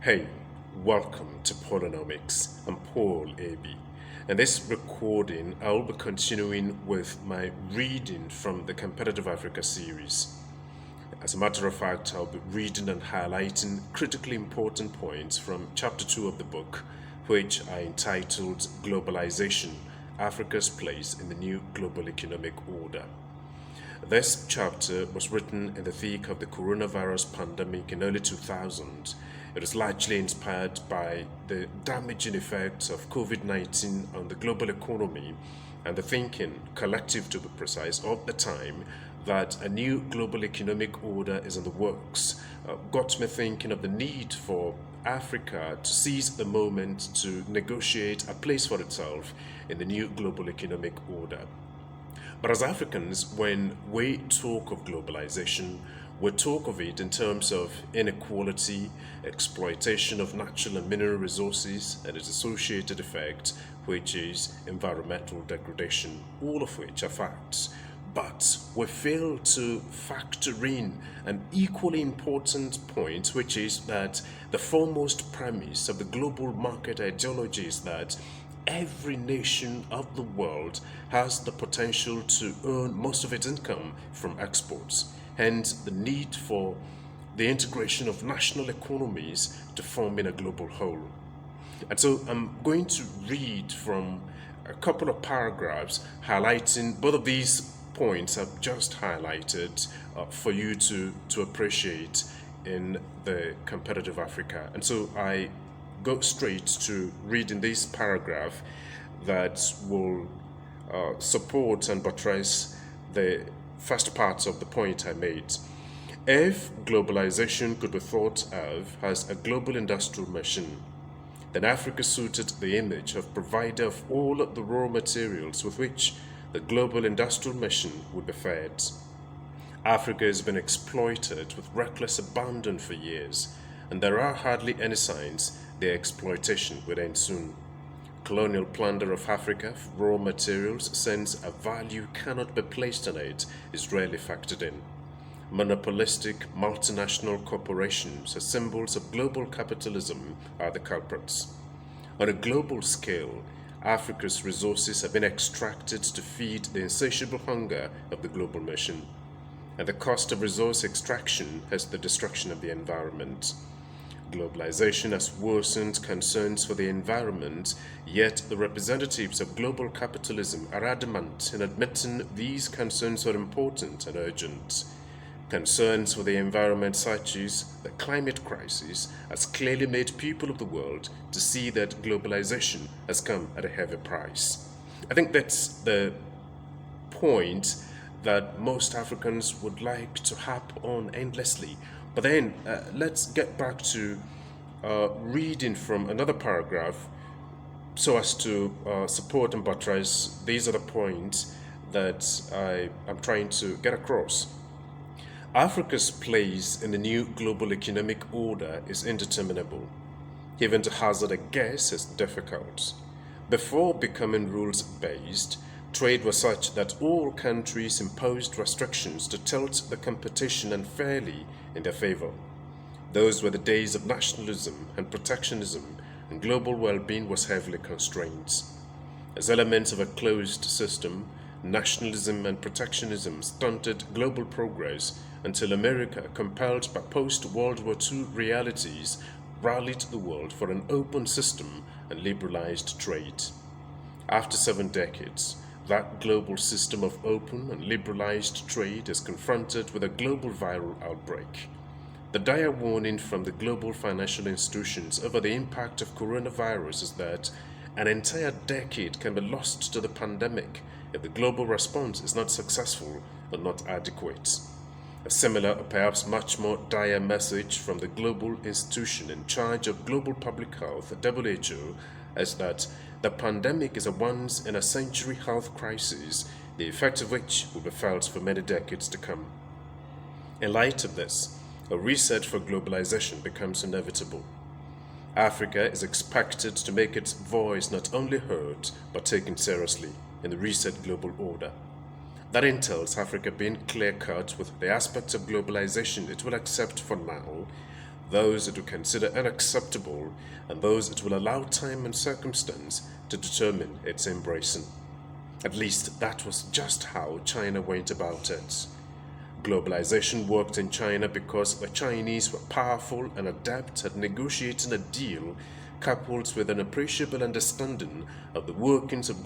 Hey, welcome to Polonomics. I'm Paul AB. In this recording, I will be continuing with my reading from the Competitive Africa series. As a matter of fact, I'll be reading and highlighting critically important points from chapter 2 of the book, which I entitled Globalization, Africa's Place in the New Global Economic Order. This chapter was written in the thick of the coronavirus pandemic in early 2000. It was largely inspired by the damaging effects of COVID-19 on the global economy and the thinking, collective to be precise, of the time that a new global economic order is in the works. Got me thinking of the need for Africa to seize the moment to negotiate a place for itself in the new global economic order. But as Africans, when we talk of globalization, we talk of it in terms of inequality, exploitation of natural and mineral resources, and its associated effect, which is environmental degradation, all of which are facts. But we fail to factor in an equally important point, which is that the foremost premise of the global market ideology is that every nation of the world has the potential to earn most of its income from exports, hence the need for the integration of national economies to form in a global whole. And so I'm going to read from a couple of paragraphs highlighting both of these points I've just highlighted for you to appreciate in the competitive Africa. And so I go straight to reading this paragraph that will support and buttress the first part of the point I made. If globalization could be thought of as a global industrial machine, then Africa suited the image of provider of all the raw materials with which the global industrial machine would be fed. Africa has been exploited with reckless abandon for years, and there are hardly any signs their exploitation would end soon. Colonial plunder of Africa for raw materials, since a value cannot be placed on it, is rarely factored in. Monopolistic multinational corporations as symbols of global capitalism are the culprits. On a global scale, Africa's resources have been extracted to feed the insatiable hunger of the global machine, and the cost of resource extraction has the destruction of the environment. Globalization has worsened concerns for the environment, yet the representatives of global capitalism are adamant in admitting these concerns are important and urgent. Concerns for the environment, such as the climate crisis, has clearly made people of the world to see that globalization has come at a heavy price. I think that's the point that most Africans would like to harp on endlessly. But then let's get back to reading from another paragraph so as to support and buttress these are the points that I'm trying to get across. Africa's place in the new global economic order is indeterminable. Even to hazard a guess is difficult. Before becoming rules-based, trade was such that all countries imposed restrictions to tilt the competition unfairly in their favor. Those were the days of nationalism and protectionism, and global well-being was heavily constrained. As elements of a closed system, nationalism and protectionism stunted global progress until America, compelled by post-World War II realities, rallied the world for an open system and liberalized trade. After 7 decades, that global system of open and liberalized trade is confronted with a global viral outbreak. The dire warning from the global financial institutions over the impact of coronavirus is that an entire decade can be lost to the pandemic if the global response is not successful or not adequate. A similar, perhaps much more dire message from the global institution in charge of global public health, the WHO, is that the pandemic is a once-in-a-century health crisis, the effects of which will be felt for many decades to come. In light of this, a reset for globalization becomes inevitable. Africa is expected to make its voice not only heard, but taken seriously in the reset global order. That entails Africa being clear-cut with the aspects of globalization it will accept for now, those it will consider unacceptable, and those it will allow time and circumstance to determine its embracing. At least that was just how China went about it. Globalization worked in China because the Chinese were powerful and adept at negotiating a deal coupled with an appreciable understanding of the workings of